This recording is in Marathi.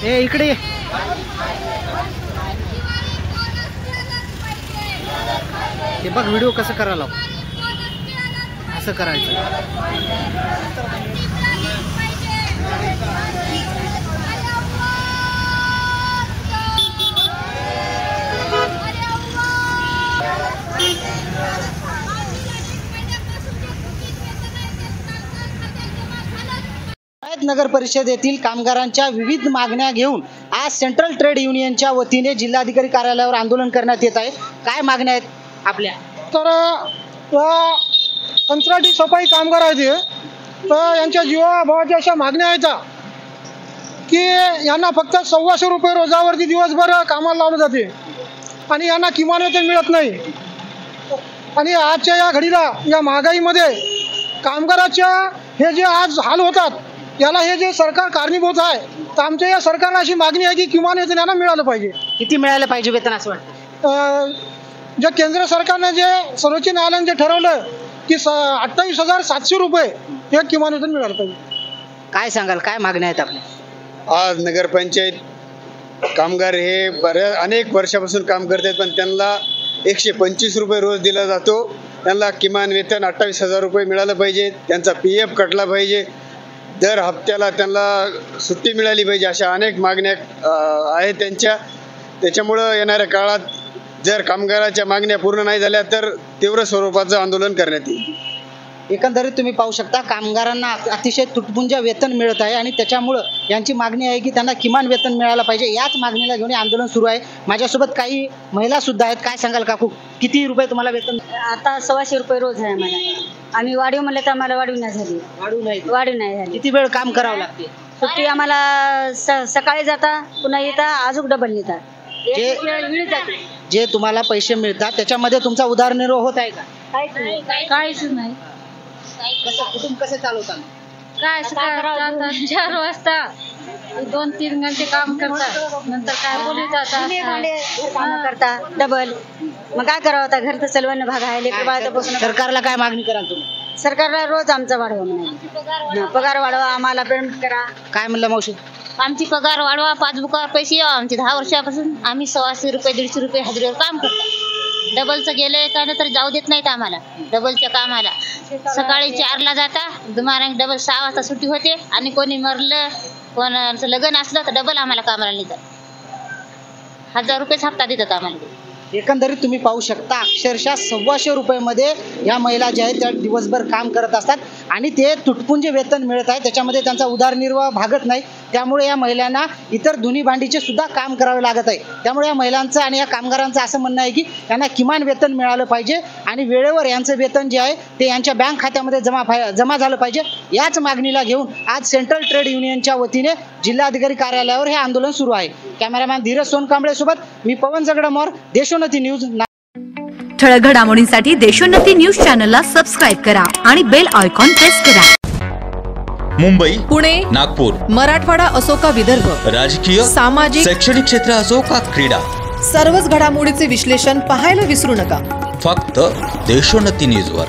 हे इकडे ये. हे बघ व्हिडिओ कसं करायला असं करायचं. नगर परिषद येथील कामगारांच्या विविध मागण्या घेऊन आज सेंट्रल ट्रेड युनियनच्या वतीने जिल्हाधिकारी कार्यालयावर आंदोलन करण्यात येत आहे. काय मागण्या आहेत आपल्या? तर कंत्राटी सफाई कामगार आहेत तर यांच्या जीवाभावाच्या अशा मागण्या आहेत की यांना फक्त 1,200 रुपये रोजावरती दिवसभर कामाला लावलं जाते आणि यांना किमान वेतन मिळत नाही. आणि आजच्या या घडीला या महागाईमध्ये कामगाराच्या हे जे आज हाल होतात याला हे जे सरकार कारणीभूत आहे. तर आमच्या या सरकारला अशी मागणी आहे की किमान वेतन यांना मिळालं पाहिजे. किती मिळालं पाहिजे वेतन असं वाटतं? जे केंद्र सरकारने जे सर्वोच्च न्यायालयाने जे ठरवलं की 28,700 रुपये हे किमान वेतन मिळालं पाहिजे. काय सांगाल, काय मागण्या आहेत आपल्या? आज नगरपंचायत कामगार हे अनेक वर्षापासून काम करतात पण त्यांना 125 रुपये रोज दिला जातो. त्यांना किमान वेतन 28,000 रुपये मिळालं पाहिजे. त्यांचा PF कटला पाहिजे. दर हप्त्याला त्यांना सुट्टी मिळाली पाहिजे. अशा अनेक मागण्या आहेत त्यांच्या. त्याच्यामुळं येणाऱ्या काळात जर कामगाराच्या मागण्या पूर्ण नाही झाल्या तर तीव्र स्वरूपाचं आंदोलन करण्यात येईल. एकंदरीत तुम्ही पाहू शकता कामगारांना अतिशय तुटपुंज वेतन मिळत आहे आणि त्याच्यामुळं यांची मागणी आहे की त्यांना किमान वेतन मिळालं पाहिजे. याच मागणीला घेऊन आंदोलन सुरू आहे. माझ्यासोबत काही महिला सुद्धा आहेत. काय सांगाल काकू, किती रुपये तुम्हाला वेतन? आता 1,200 रुपये रोज आहे आम्हाला. आम्ही वाढीव म्हणलं तर आम्हाला वाढीव नाही झाली. वाढीव नाही झाली. किती वेळ काम करावं लागते? सुट्टी आम्हाला सकाळी जाता पुन्हा येता अजून डबल नेतात. जे तुम्हाला पैसे मिळतात त्याच्यामध्ये तुमचा उदरनिर्वाह होत आहे का? काहीच नाही. कुटुंब कसं चालवतात? काय 4 वाजता 2-3 घंटे काम करतात नंतर काय बोलतात करता डबल. मग काय करावं आता? घर तर चलवणं भाग आहे. सरकारला काय मागणी कराल तुम्ही? सरकारला रोज आमचा वाढवा म्हणा, पगार वाढवा, आम्हाला पेमेंट करा. काय म्हणलं मावशी? आमची पगार वाढवा, पासबुकावर पैसे यावं. आमचे 10 वर्षापासून आम्ही 100 रुपये 150 रुपये हजेरीवर काम करतो. डबलचं गेलं काय तर जाऊ देत नाहीत आम्हाला डबलच्या कामाला. सकाळी 4ला जाता दुमारा डबल 6 वाजता सुट्टी होते आणि कोणी मरलं कोणाचं लग्न असलं तर डबल आम्हाला कामाला नेतात. 1,000 रुपयेच हप्ता देतात आम्हाला. एकंदरीत तुम्ही पाहू शकता अक्षरशः 1,200 रुपयामध्ये या महिला ज्या आहेत त्या दिवसभर काम करत असतात आणि ते तुटपुंज वेतन मिळत आहे. त्याच्यामध्ये त्यांचा उदरनिर्वाह भागत नाही. त्यामुळे या महिलांना इतर धुनी भांडीचे सुद्धा काम करावे लागत आहे. त्यामुळे या महिलांचं आणि या कामगारांचं असं म्हणणं आहे की त्यांना किमान वेतन मिळालं पाहिजे आणि वेळेवर यांचं वेतन जे आहे ते यांच्या बँक खात्यामध्ये जमा झालं पाहिजे. याच मागणीला घेऊन आज सेंट्रल ट्रेड युनियनच्या वतीने जिल्हाधिकारी कार्यालयावर हे आंदोलन सुरू आहे. कॅमेरामॅन धीरज सोनकांबळे सोबत मी पवन जगडमोर, देशोन्नती न्यूज. ठळक घडामोडींसाठी देशोन्नती न्यूज चॅनलला सबस्क्राईब करा आणि बेल आयकॉन प्रेस करा. मुंबई, पुणे, नागपूर, मराठवाडा असो का विदर्भ, राजकीय, सामाजिक, शैक्षणिक क्षेत्र असो का क्रीडा, सर्वच घडामोडीचे विश्लेषण पाहायला विसरू नका. फक्त देशोन्नती न्यूजवर.